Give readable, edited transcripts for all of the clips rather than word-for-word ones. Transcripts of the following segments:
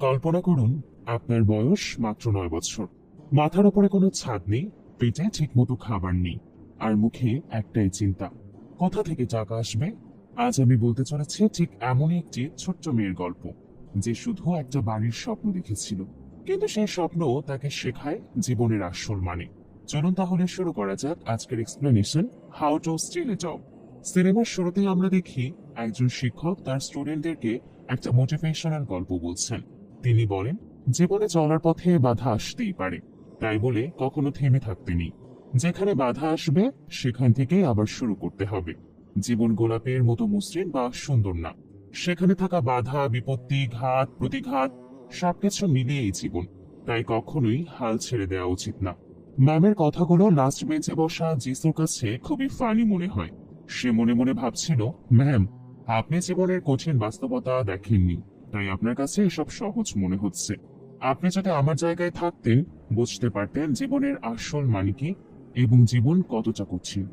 কল্পনা করুন, আপনার বয়স মাত্র 9 বছর। মাথার উপরে কোনো ছাদ নেই, পেটে ঠিকমতো খাবার নেই, আর মুখে একটাই চিন্তা, কোথা থেকে টাকা আসবে। আজ আমি বলতে চলেছি ঠিক এমনই একটি ছোট্ট মেয়ের গল্প, যে শুধু একটা বাড়ির স্বপ্ন দেখেছিল, কিন্তু সেই স্বপ্ন তাকে শেখায় জীবনের আসল মানে। চলুন তাহলে শুরু করা যাক আজকের explanation, how to steal a job. সিনেমার শুরুতেই আমরা দেখি একজন শিক্ষক তার স্টুডেন্টদেরকে একটা মোটিভেশনাল গল্প বলছেন। তিনি বলেন, জীবনে চলার পথে বাধা আসতেই পারে, তাই বলে কখনো থেমে থাকতে নেই। যেখানে বাধা আসবে সেখান থেকে আবার শুরু করতে হবে। জীবন গোলাপের মতো মসৃণ বা সুন্দর না, সেখানে থাকা বাধা, বিপত্তি, ঘাত প্রতিঘাত সবকিছু মিলিয়েই জীবন। তাই কখনোই হাল ছেড়ে দেওয়া উচিত না। ম্যামের কথাগুলো লাস্ট বেঞ্চে বসা জিসুর কাছে খুবই ফানি মনে হয়। সে মনে মনে ভাবছিল, ম্যাম, আপনি জীবনের কঠিন বাস্তবতা দেখেননি, তাই আপনার কাছে এসব সহজ মনে হচ্ছে। আপনি যদি আমার জায়গায় থাকতেন, বুঝতে পারতেন জীবনের আসল মানে কি এবং জীবন কতটা কঠিন।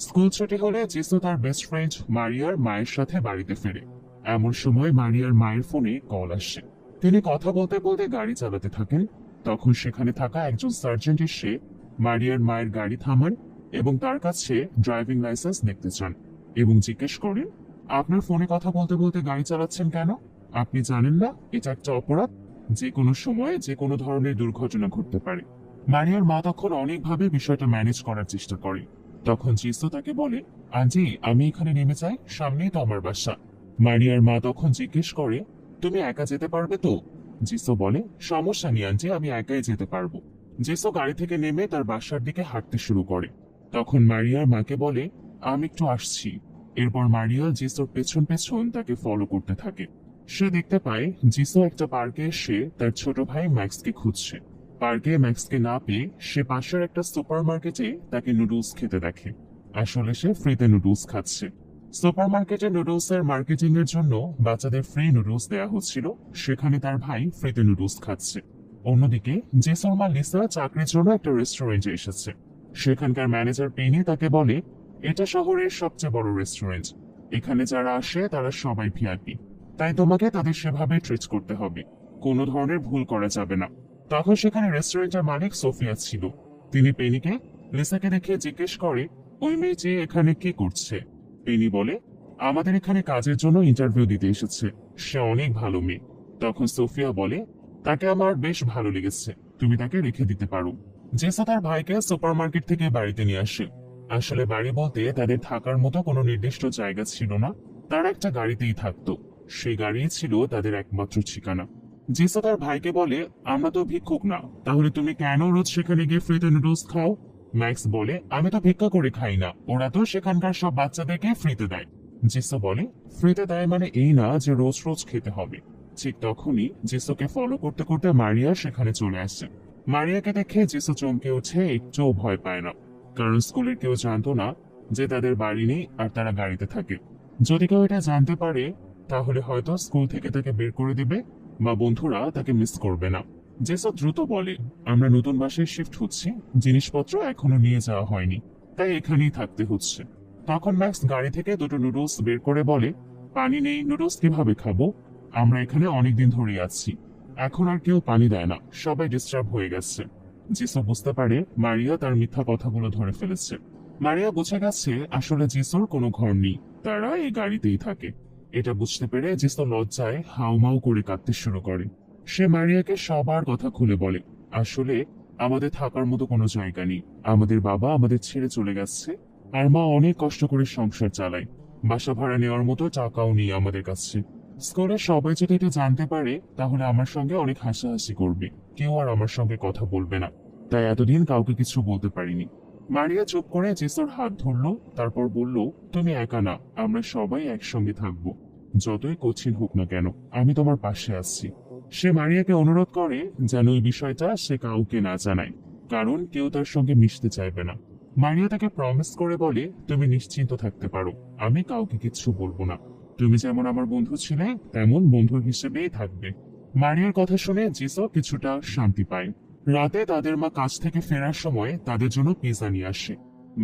স্কুল ছুটি হলে জিসু তার বেস্ট ফ্রেন্ড মারিয়ার মায়ের সাথে বাড়িতে ফেরে। এমন সময় মারিয়ার মায়ের ফোনে কল আসে। তিনি কথা বলতে বলতে গাড়ি চালাতে থাকেন। তখন সেখানে থাকা একজন সার্জেন্ট এসে মারিয়ার মায়ের গাড়ি থামান এবং তার কাছে ড্রাইভিং লাইসেন্স দেখতে চান এবং জিজ্ঞেস করেন, আপনার ফোনে কথা বলতে বলতে গাড়ি চালাচ্ছেন কেন? আপনি জানেন না এটা একটা অপরাধ? যে কোনো সময়ে যে কোনো ধরনের দুর্ঘটনা ঘটতে পারে। মারিয়ার মা তখন অনেকভাবে বিষয়টা ম্যানেজ করার চেষ্টা করে। তখন জিসু তাকে বলে, আন্টি, আমি এখানে নেমে যাই, সামনেই তো আমার বাসা। মারিয়ার মা তখন জিজ্ঞেস করে, তুমি একা যেতে পারবে তো? জিসু বলে, সমস্যা নেই আন্টি, আমি একাই যেতে পারবো। জিসু গাড়ি থেকে নেমে তার বাসার দিকে হাঁটতে শুরু করে। তখন মারিয়ার মাকে বলে, আমি একটু আসছি। এরপর মারিয়া জিসুর পেছন পেছন তাকে ফলো করতে থাকে। সে দেখতে পায় জিসু একটা পার্কে এসে তার ছোট ভাই ম্যাক্সকে খুঁজছে। পার্কে ম্যাক্সকে না পেয়ে সে পাশের একটা সুপার মার্কেটে তাকে নুডলস খেতে দেখে। আসলে সে ফ্রিতে নুডলস খাচ্ছে। সুপার মার্কেটে নুডলসের মার্কেটিং এর জন্য বাচ্চাদের ফ্রি নুডলস দেওয়া হচ্ছিল, সেখানে তার ভাই ফ্রিতে নুডলস খাচ্ছে। অন্যদিকে জেসর মা লিসা চাকরির জন্য একটা রেস্টুরেন্টে এসেছে। সেখানকার ম্যানেজার পেনি তাকে বলে, এটা শহরের সবচেয়ে বড় রেস্টুরেন্ট, এখানে যারা আসে তারা সবাই ভিআইপি, তাই তোমাকে তাদের সেভাবে ট্রিট করতে হবে, কোনো ধরনের ভুল করা যাবে না। তখন সেখানে রেস্টুরেন্টের মালিক সোফিয়া ছিল। তিনি পেনিকে লিসাকে দেখে জিজ্ঞেস করে, ওই মেয়ে যে এখানে কি করছে? পেনি বলে, আমাদের এখানে কাজের জন্য ইন্টারভিউ দিতে এসেছে, সে অনেক ভালো মেয়ে। তখন সোফিয়া বলে, তাকে আমার বেশ ভালো লেগেছে, তুমি তাকে রেখে দিতে পারো। জেসা তার ভাইকে সুপার মার্কেট থেকে বাড়িতে নিয়ে আসে। আসলে বাড়ি বলতে তাদের থাকার মতো কোনো নির্দিষ্ট জায়গা ছিল না, তারা একটা গাড়িতেই থাকতো। সেই গাড়ি ছিল তাদের একমাত্র ঠিকানা। জেসা তার ভাইকে বলে, আমরা তো ভিক্ষুক না, তাহলে তুমি কেন রোজ সেখানে গিয়ে ফ্রিতে নুডলস খাও? ম্যাক্স বলে, আমি তো ভিক্ষা করে খাই না, ওরা তো সেখানকার সব বাচ্চাদেরকে ফ্রিতে দেয়। জেসা বলে, ফ্রিতে দেয় মানে এই না যে রোজ রোজ খেতে হবে। ঠিক তখনই জেসোকে ফলো করতে করতে মারিয়া সেখানে চলে আসে। মারিয়াকে দেখে জেসো চমকে উঠে, একটুও ভয় পায় না, কারণ স্কুলের কেউ জানতো না যে তাদের বাড়ি নেই আর তারা গাড়িতে থাকে। যদি কেউ এটা জানতে পারে, তাহলে হয়তো স্কুল থেকে তাকে বের করে দিবে বা বন্ধুরা তাকে মিস করবে না। জেসো দ্রুত বলে, আমরা নতুন বাসায় শিফট হচ্ছি, জিনিসপত্র এখনো নিয়ে যাওয়া হয়নি, তাই এখানেই থাকতে হচ্ছে। তখন ম্যাক্স গাড়ি থেকে দুটো নুডলস বের করে বলে, পানি নেই, নুডলস কিভাবে খাবো? আমরা এখানে অনেকদিন ধরে আছি, এখন আর কেউ পানি দেয় না, সবাই ডিস্টার্ব হয়ে গেছে। জিসু বুঝতে পারে মারিয়া তার মিথ্যা কথাগুলো ধরে ফেলেছে। মারিয়া বুঝে গেছে আসলে জিসুর কোনো ঘর নেই, তারা এই গাড়িতেই থাকে। এটা বুঝতে পেরে জিসু লজ্জায় হাউমাউ করে কাঁদতে শুরু করে। সে মারিয়াকে সবার কথা খুলে বলে, আসলে আমাদের থাকার মতো কোনো জায়গা নেই, আমাদের বাবা আমাদের ছেড়ে চলে গেছে, আর মা অনেক কষ্ট করে সংসার চালায়, বাসা ভাড়া নেওয়ার মতো টাকাও নেই আমাদের কাছে। স্কুলের সবাই যদি এটা জানতে পারে, তাহলে আমার সঙ্গে অনেক হাসাহাসি করবে, কেউ আর আমার সঙ্গে কথা বলবে না, তাই এতদিন কাউকে কিছু বলতে পারিনি। মারিয়া চুপ করে জেসুর হাত ধরলো, তারপর বলল, তুমি একা না, আমরা সবাই একসঙ্গে থাকবো, যতই কঠিন হোক না কেন, আমি তোমার পাশে আসছি। সে মারিয়াকে অনুরোধ করে যেন এই বিষয়টা সে কাউকে না জানায়, কারণ কেউ তার সঙ্গে মিশতে চাইবে না। মারিয়া তাকে প্রমিস করে বলে, তুমি নিশ্চিন্ত থাকতে পারো, আমি কাউকে কিচ্ছু বলবো না, তুমি যেমন আমার বন্ধু ছিলে তেমন বন্ধু হিসেবেই থাকবে। মারিয়ার কথা শুনে জিসো কিছুটা শান্তি পায়। রাতে তাদের মা কাজ থেকে ফেরার সময় তাদের জন্য পিৎজা নিয়ে আসে।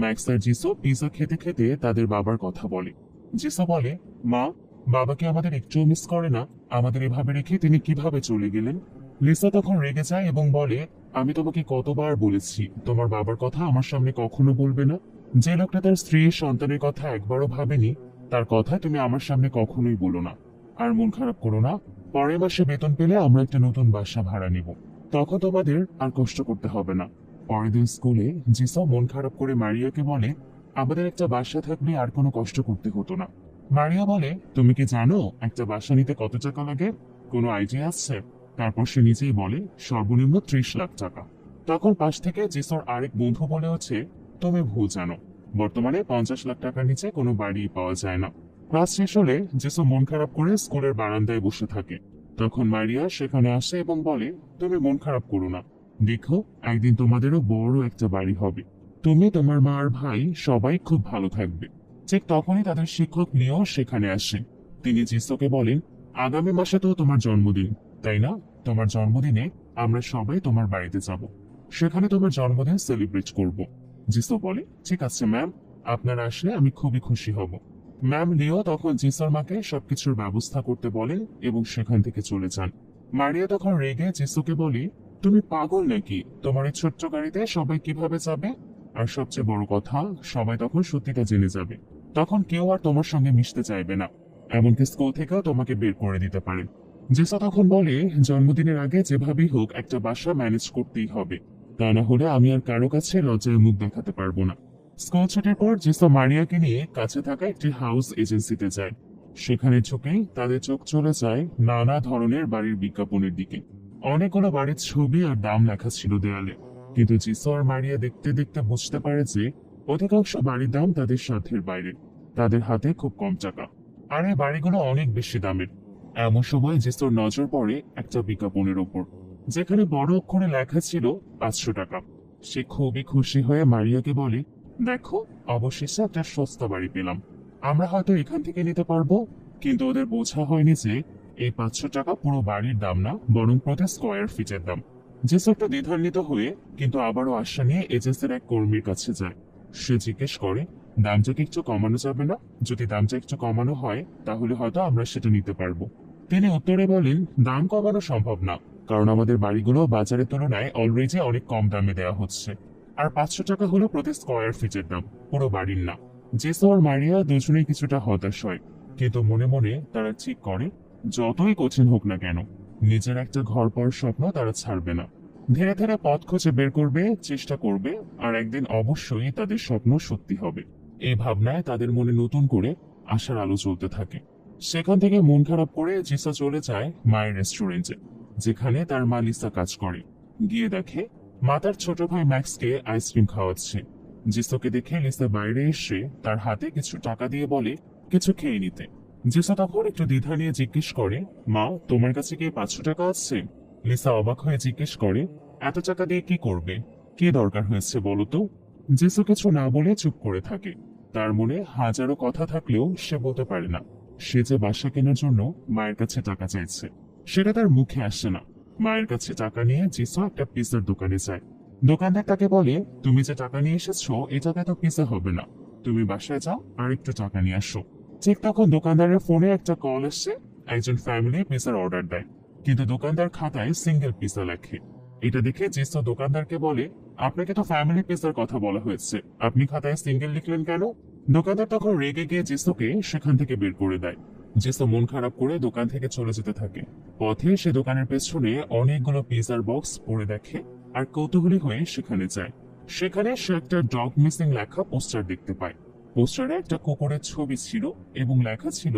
ম্যাক্স আর জিসো পিৎজা খেতে খেতে তাদের বাবার কথা বলে। জিসো বলে, মা, বাবা কি আমাদের একটুও মিস করে না? আমাদের এভাবে রেখে তিনি কিভাবে চলে গেলেন? লিসা তখন রেগে যায় এবং বলে, আমি তোমাকে কতবার বলেছি তোমার বাবার কথা আমার সামনে কখনো বলবে না। যে লোকটা তার স্ত্রী সন্তানের কথা একবারও ভাবেনি, তার কথা তুমি আমার সামনে কখনোই বলো না। আর মন খারাপ করো না, পরের মাসে বেতন পেলে আমরা একটা নতুন বাসা ভাড়া নিব। তখন তোমাদের আর কষ্ট করতে হবে না। পরের দিন স্কুলে জিসা মন খারাপ করে মারিয়াকে বলে, আমাদের একটা বাসা থাকলে আর কোনো কষ্ট করতে হতো না। মারিয়া বলে, তুমি কি জানো একটা বাসা নিতে কত টাকা লাগে? কোনো আইডিয়া আছে? তারপর সে নিজেই বলে, সর্বনিম্ন 30 লাখ টাকা। তখন পাশ থেকে জিসর আরেক বন্ধু বলে হচ্ছে, তুমি ভুল জানো, বর্তমানে 50 লাখ টাকার নিচে কোনো বাড়ি পাওয়া যায় না। ক্লাস শেষ হলে জিসো মন খারাপ করে স্কুলের বারান্দায় বসে থাকে। তখন মারিয়া সেখানে আসে এবং বলে, তুমি মন খারাপ করো না, দেখো একদিন তোমাদেরও বড় একটা বাড়ি হবে। তুমি, তোমার মা আর ভাই সবাই খুব ভালো থাকবে। ঠিক তখনই তাদের শিক্ষক নিয়েও সেখানে আসে। তিনি জিসোকে বলেন, আগামী মাসে তো তোমার জন্মদিন, তাই না? তোমার জন্মদিনে আমরা সবাই তোমার বাড়িতে যাব, সেখানে তোমার জন্মদিন সেলিব্রেট করব। জিসো বলে, ঠিক আছে ম্যাম, আপনারা আসলে আমি খুবই খুশি হব। ম্যাম লিও তখন জিসোর মাকে সবকিছুর ব্যবস্থা করতে বলেন এবং সেখান থেকে চলে যান। মারিয়া তখন রেগে জিসোকে বলে, তুমি পাগল নাকি? তোমার এই ছোট্ট গাড়িতে সবাই কিভাবে যাবে? আর সবচেয়ে বড় কথা, সবাই তখন সত্যিটা জেনে যাবে। তখন কেউ আর তোমার সঙ্গে মিশতে চাইবে না, এমনকি স্কুল থেকেও তোমাকে বের করে দিতে পারে। জেসা তখন বলে, জন্মদিনের আগে যেভাবেই হোক একটা বাসা ম্যানেজ করতেই হবে, তা না হলে আমি আর কারো কাছে লজ্জায় মুখ দেখাতে পারবো না। স্কুল ছুটির পর জেসা মারিয়াকে নিয়ে কাছে থাকা একটি হাউস এজেন্সিতে যায়। সেখানে ঢুকেই তাদের চোখ চলে যায় নানা ধরনের বাড়ির বিজ্ঞাপনের দিকে। অনেকগুলো বাড়ির ছবি আর দাম লেখা ছিল দেয়ালে, কিন্তু জিসো আর মারিয়া দেখতে দেখতে বুঝতে পারে যে অধিকাংশ বাড়ির দাম তাদের সাধ্যের বাইরে, তাদের হাতে খুব কম টাকা, আর এই বাড়িগুলো অনেক বেশি দামের। এমন সময় জিসোর নজর পড়ে একটা বিজ্ঞাপনের ওপর, যেখানে বড় অক্ষরে লেখা ছিল 500 টাকা। সে খুবই খুশি হয়ে মারিয়াকে বলে, দেখো, অবশেষে একটা সস্তা বাড়ি পেলাম। আমরা হয়তো এখান থেকে নিতে পারবো। কিন্তু ওদের বোঝা হয়নি যে এই 500 টাকা পুরো বাড়ির দাম না, বরং প্রতি স্কোয়ার ফিটের দাম। জেসো একটু দ্বিধান্বিত হয়ে কিন্তু আবারও আশা নিয়ে এজেন্সির এক কর্মীর কাছে যায়। সে জিজ্ঞেস করে, দামটা কি একটু কমানো যাবে না? যদি দামটা একটু কমানো হয় তাহলে হয়তো আমরা সেটা নিতে পারবো। তিনি উত্তরে বলেন, দাম কমানো সম্ভব না, কারণ আমাদের বাড়িগুলো বাজারের তুলনায় অলরেডি অনেক কম দামে দেওয়া হচ্ছে। আর 500 টাকা হলো প্রতি স্কোয়ার ফিটের দাম, পুরো বাড়ির না। জেসো আর মারিয়া দুজনেই কিছুটা হতাশ হয়, কিন্তু মনে মনে তারা ঠিক করে, যতই কঠিন হোক না কেন, নিজের একটা ঘর পাওয়ার স্বপ্ন তারা ছাড়বে না। ধীরে ধীরে পথ খুঁজে বের করবে, চেষ্টা করবে, আর একদিন অবশ্যই তাদের স্বপ্ন সত্যি হবে। এই ভাবনায় তাদের মনে নতুন করে আশার আলো জ্বলতে থাকে। সেখান থেকে মন খারাপ করে জিসা চলে যায় মায়ের রেস্টুরেন্টে, যেখানে তার মা লিসা কাজ করে। গিয়ে দেখে মা তার ছোট ভাই ম্যাক্সকে আইসক্রিম খাওয়াচ্ছে। জিসোকে দেখে লিসা বাইরে এসে তার হাতে কিছু টাকা দিয়ে বলে, কিছু খেয়ে নিতে। জিসা তখন একটু দ্বিধা নিয়ে জিজ্ঞেস করে, মা, তোমার কাছে কি 500 টাকা আছে? লিসা অবাক হয়ে জিজ্ঞেস করে, এত টাকা দিয়ে কি করবে? কি দরকার হয়েছে বলো তো? জিসু কিছু না বলে চুপ করে থাকে। তার মনে হাজারো কথা থাকলেও সে বলতে পারে না সে যে বাসা কেনার জন্য মায়ের কাছে টাকা চাইছে। সেটা তার মুখে আসে না। মায়ের কাছে টাকা নিয়ে জিসু একটা পিৎজার দোকানে যায়। দোকানদার তাকে বলে, তুমি যে টাকা নিয়ে এসেছো এই টাকা তো পিৎজা হবে না, তুমি বাসায় যাও আর একটু টাকা নিয়ে আসো। ঠিক তখন দোকানদারের ফোনে একটা কল এসে একজন ফ্যামিলি পিৎজার অর্ডার দেয়, কিন্তু দোকানদার খাতায় সিঙ্গেল পিৎজা লেখে। এটা দেখে জিসু দোকানদারকে বলে, আপনাকে তো ফ্যামিলি পিৎজার কথা বলা হয়েছে, আপনি খাতায় সিঙ্গেল লিখলেন কেন? দোকানদার তখন রেগে গিয়ে জিসুকে সেখান থেকে বের করে দেয়। জিসু মন খারাপ করে দোকান থেকে চলে যেতে থাকে। পথে সে দোকানের পেছনে অনেকগুলো পিৎজার বক্স পড়ে দেখে আর কৌতূহলী হয়ে সেখানে যায়। সেখানে সে একটা ডগ মিসিং লেখা পোস্টার দেখতে পায়। পোস্টারে একটা কুকুরের ছবি ছিল এবং লেখা ছিল,